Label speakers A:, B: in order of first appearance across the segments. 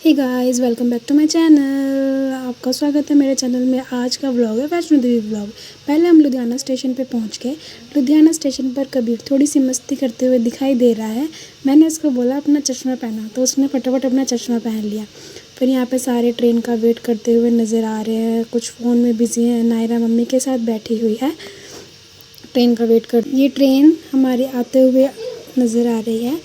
A: Hey guys, welcome back to my channel. आपका स्वागत है मेरे चैनल में। आज का व्लॉग है वैष्णो देवी व्लॉग। पहले हम लुधियाना स्टेशन पे पहुंच गए। लुधियाना स्टेशन पर कबीर थोड़ी सी मस्ती करते हुए दिखाई दे रहा है। मैंने उसको बोला अपना चश्मा पहना, तो उसने फटाफट अपना चश्मा पहन लिया। फिर यहाँ पे सारे ट्रेन का वेट करते हुए नज़र आ रहे हैं। कुछ फ़ोन में बिजी हैं। नायरा मम्मी के साथ बैठी हुई है, ट्रेन का वेट कर। ये ट्रेन हमारे आते हुए नज़र आ रही है।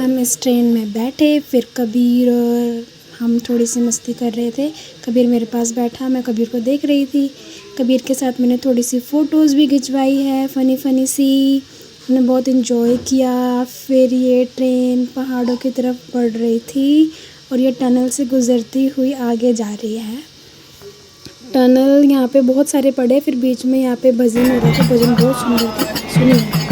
A: हम इस ट्रेन में बैठे, फिर कबीर और हम थोड़ी सी मस्ती कर रहे थे। कबीर मेरे पास बैठा, मैं कबीर को देख रही थी। कबीर के साथ मैंने थोड़ी सी फ़ोटोज़ भी खिंचवाई है, फ़नी सी। हमने बहुत इन्जॉय किया। फिर ये ट्रेन पहाड़ों की तरफ बढ़ रही थी और ये टनल से गुज़रती हुई आगे जा रही है। टनल यहाँ पे बहुत सारे पड़े, फिर बीच में यहाँ पे भजन हो रहा था। भजन बहुत सुंदर था, सुनिए।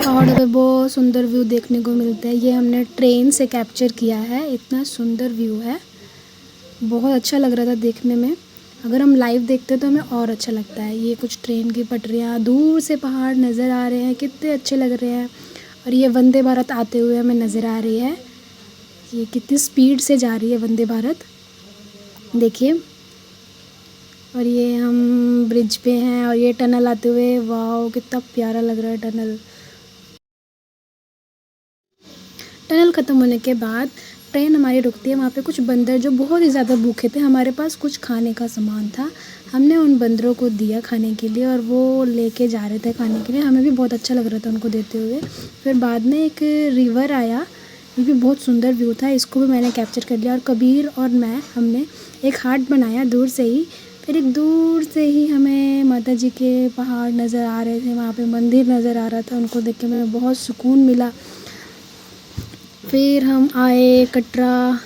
A: पहाड़ों पे बहुत सुंदर व्यू देखने को मिलता है। ये हमने ट्रेन से कैप्चर किया है। इतना सुंदर व्यू है, बहुत अच्छा लग रहा था देखने में। अगर हम लाइव देखते तो हमें और अच्छा लगता है। ये कुछ ट्रेन की पटरियाँ, दूर से पहाड़ नज़र आ रहे हैं, कितने अच्छे लग रहे हैं। और ये वंदे भारत आते हुए हमें नज़र आ रही है। ये कितनी स्पीड से जा रही है वंदे भारत, देखिए। और ये हम ब्रिज पे हैं और ये टनल आते हुए, वाह कितना प्यारा लग रहा है टनल। टनल ख़त्म होने के बाद ट्रेन हमारी रुकती है। वहाँ पे कुछ बंदर जो बहुत ही ज़्यादा भूखे थे, हमारे पास कुछ खाने का सामान था, हमने उन बंदरों को दिया खाने के लिए और वो लेके जा रहे थे खाने के लिए। हमें भी बहुत अच्छा लग रहा था उनको देते हुए। फिर बाद में एक रिवर आया, ये भी बहुत सुंदर व्यू था, इसको भी मैंने कैप्चर कर लिया। और कबीर और मैं, हमने एक हार्ट बनाया दूर से ही। फिर एक दूर से ही हमें माता जी के पहाड़ नज़र आ रहे थे, वहाँ पे मंदिर नज़र आ रहा था। उनको देख के हमें बहुत सुकून मिला। फिर हम आए कटरा।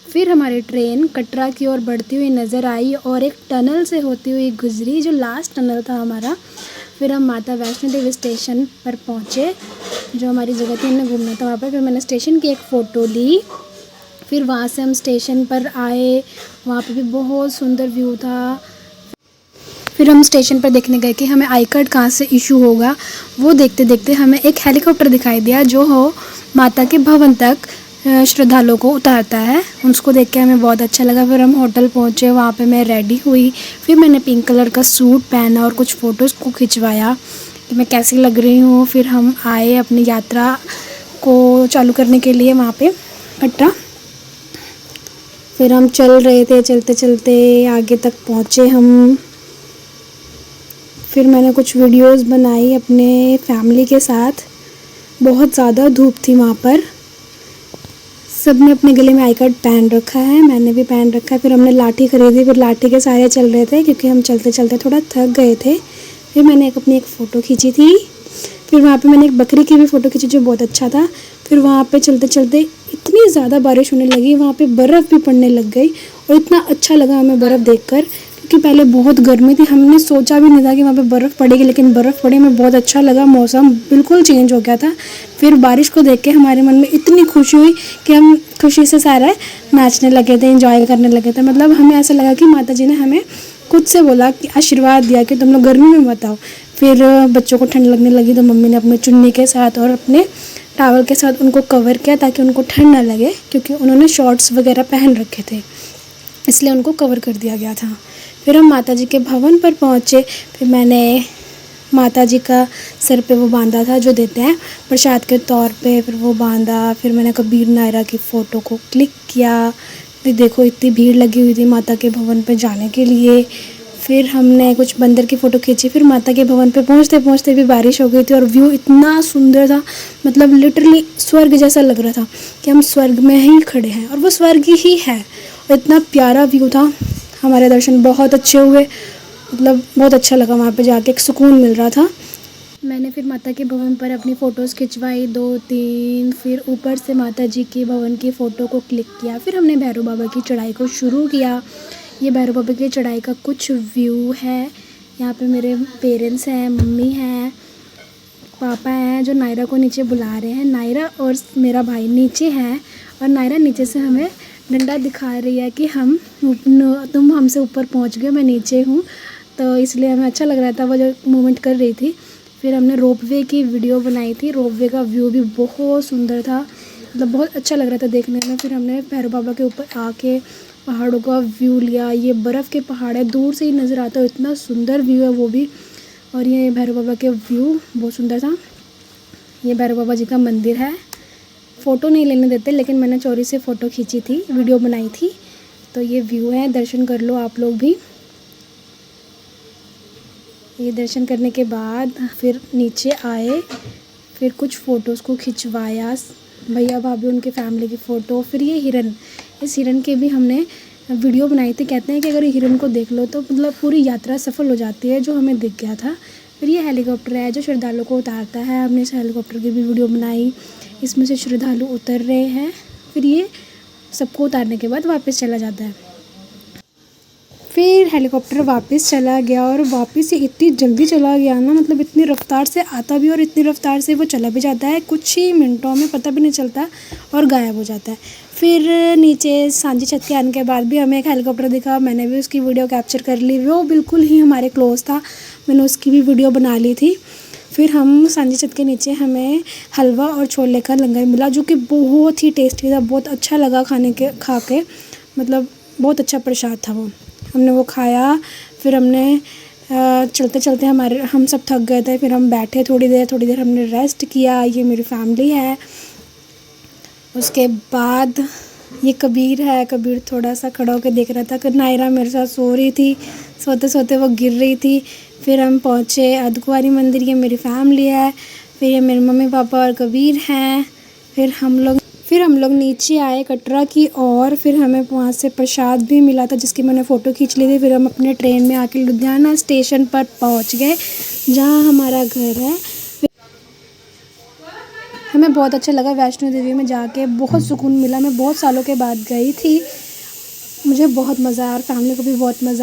A: फिर हमारी ट्रेन कटरा की ओर बढ़ती हुई नज़र आई और एक टनल से होती हुई गुजरी, जो लास्ट टनल था हमारा। फिर हम माता वैष्णो देवी स्टेशन पर पहुँचे, जो हमारी जगह थी, हमने घूमना था वहाँ पर। फिर मैंने स्टेशन की एक फ़ोटो ली। फिर वहाँ से हम स्टेशन पर आए, वहाँ पे भी बहुत सुंदर व्यू था। फिर हम स्टेशन पर देखने गए कि हमें आई कार्ड कहाँ से इशू होगा। वो देखते देखते हमें एक हेलीकॉप्टर दिखाई दिया, जो हो माता के भवन तक श्रद्धालुओं को उतारता है। उसको देख के हमें बहुत अच्छा लगा। फिर हम होटल पहुँचे, वहाँ पे मैं रेडी हुई। फिर मैंने पिंक कलर का सूट पहना और कुछ फ़ोटोज़ को खिंचवाया कि मैं कैसी लग रही हूँ। फिर हम आए अपनी यात्रा को चालू करने के लिए वहाँ पे कटरा। फिर हम चल रहे थे, चलते चलते आगे तक पहुँचे हम। फिर मैंने कुछ वीडियोस बनाई अपने फैमिली के साथ। बहुत ज़्यादा धूप थी वहाँ पर। सब ने अपने गले में आई कार्ड पहन रखा है, मैंने भी पहन रखा है। फिर हमने लाठी खरीदी, फिर लाठी के सहारे चल रहे थे क्योंकि हम चलते चलते थोड़ा थक गए थे। फिर मैंने अपनी एक फ़ोटो खींची थी। फिर वहाँ पे मैंने एक बकरी की भी फ़ोटो खींची, जो बहुत अच्छा था। फिर वहाँ पे चलते चलते इतनी ज़्यादा बारिश होने लगी, वहाँ पे बर्फ़ भी पड़ने लग गई और इतना अच्छा लगा हमें बर्फ़ देखकर, क्योंकि पहले बहुत गर्मी थी। हमने सोचा भी नहीं था कि वहाँ पे बर्फ़ पड़ेगी, लेकिन बर्फ़ पड़ी। हमें बहुत अच्छा लगा, मौसम बिल्कुल चेंज हो गया था। फिर बारिश को देख के हमारे मन में इतनी खुशी हुई कि हम खुशी से सारा नाचने लगे थे, एंजॉय करने लगे थे। मतलब हमें ऐसा लगा कि माता जी ने हमें खुद से बोला कि आशीर्वाद दिया कि तुम लोग गर्मी में मत आओ। फिर बच्चों को ठंड लगने लगी तो मम्मी ने अपने चुन्नी के साथ और अपने टावल के साथ उनको कवर किया ताकि उनको ठंड ना लगे, क्योंकि उन्होंने शॉर्ट्स वगैरह पहन रखे थे, इसलिए उनको कवर कर दिया गया था। फिर हम माता जी के भवन पर पहुँचे। फिर मैंने माता जी का सर पे वो बांधा था जो देते हैं प्रसाद के तौर पे, फिर वो बांधा। फिर मैंने कबीर नायरा की फ़ोटो को क्लिक किया। फिर देखो इतनी भीड़ लगी हुई थी माता के भवन पे जाने के लिए। फिर हमने कुछ बंदर की फ़ोटो खींची। फिर माता के भवन पे पहुँचते पहुँचते भी बारिश हो गई थी और व्यू इतना सुंदर था, मतलब लिटरली स्वर्ग जैसा लग रहा था कि हम स्वर्ग में ही खड़े हैं, और वो स्वर्ग ही है। और इतना प्यारा व्यू था। हमारे दर्शन बहुत अच्छे हुए, मतलब बहुत अच्छा लगा वहाँ पे जाके, एक सुकून मिल रहा था। मैंने फिर माता के भवन पर अपनी फ़ोटोज़ खिंचवाई 2-3। फिर ऊपर से माता जी के भवन की फ़ोटो को क्लिक किया। फिर हमने भैरव बाबा की चढ़ाई को शुरू किया। ये भैरव बाबा की चढ़ाई का कुछ व्यू है। यहाँ पे मेरे पेरेंट्स हैं, मम्मी हैं, पापा हैं जो नायरा को नीचे बुला रहे हैं। नायरा और मेरा भाई नीचे हैं और नायरा नीचे से हमें डंडा दिखा रही है कि तुम हमसे ऊपर पहुंच गए, मैं नीचे हूँ। तो इसलिए हमें अच्छा लग रहा था वो जो मूवमेंट कर रही थी। फिर हमने रोपवे की वीडियो बनाई थी। रोपवे का व्यू भी बहुत सुंदर था, मतलब बहुत अच्छा लग रहा था देखने में। फिर हमने भैरव बाबा के ऊपर आके पहाड़ों का व्यू लिया। ये बर्फ़ के पहाड़ है, दूर से ही नज़र आता है, इतना सुंदर व्यू है वो भी। और ये भैरव बाबा के व्यू बहुत सुंदर था। ये भैरव बाबा जी का मंदिर है। फ़ोटो नहीं लेने देते, लेकिन मैंने चोरी से फ़ोटो खींची थी, वीडियो बनाई थी। तो ये व्यू है, दर्शन कर लो आप लोग भी। ये दर्शन करने के बाद फिर नीचे आए, फिर कुछ फ़ोटोज़ को खिंचवाया, भैया भाभी उनके फैमिली की फ़ोटो। फिर ये हिरन, इस हिरन के भी हमने वीडियो बनाई थी। कहते हैं कि अगर हिरन को देख लो तो मतलब पूरी यात्रा सफल हो जाती है, जो हमें दिख गया था। फिर ये हेलीकॉप्टर है जो श्रद्धालुओं को उतारता है, हमने इस हेलीकॉप्टर की भी वीडियो बनाई। इसमें से श्रद्धालु उतर रहे हैं, फिर ये सबको उतारने के बाद वापस चला जाता है। फिर हेलीकॉप्टर वापस चला गया और वापस ये इतनी जल्दी चला गया ना, मतलब इतनी रफ़्तार से आता भी और इतनी रफ़्तार से वो चला भी जाता है, कुछ ही मिनटों में, पता भी नहीं चलता और गायब हो जाता है। फिर नीचे सांझी छत के आने के बाद भी हमें एक हेलीकॉप्टर दिखा, मैंने भी उसकी वीडियो कैप्चर कर ली। वो बिल्कुल ही हमारे क्लोज़ था, मैंने उसकी भी वीडियो बना ली थी। फिर हम सांझी छत के नीचे हमें हलवा और छोले का लंगर मिला, जो कि बहुत ही टेस्टी था, बहुत अच्छा लगा खा के, मतलब बहुत अच्छा प्रसाद था वो। हमने वो खाया। फिर हमने चलते चलते हम सब थक गए थे, फिर हम बैठे थोड़ी देर हमने रेस्ट किया। ये मेरी फैमिली है। उसके बाद ये कबीर है, कबीर थोड़ा सा खड़ा होकर देख रहा था कि नायरा मेरे साथ सो रही थी, सोते सोते वो गिर रही थी। फिर हम पहुँचे अर्धकुंवारी मंदिर, ये मेरी फैमिली है। फिर ये मेरे मम्मी पापा और कबीर हैं। फिर हम लोग नीचे आए कटरा की और फिर हमें वहाँ से प्रसाद भी मिला था, जिसकी मैंने फ़ोटो खींच ली थी। फिर हम अपने ट्रेन में आके लुधियाना स्टेशन पर पहुँच गए, जहाँ हमारा घर है। हमें बहुत अच्छा लगा वैष्णो देवी में जाके, बहुत सुकून मिला। मैं बहुत सालों के बाद गई थी, मुझे बहुत मज़ा आया और फैमिली को भी बहुत मज़ा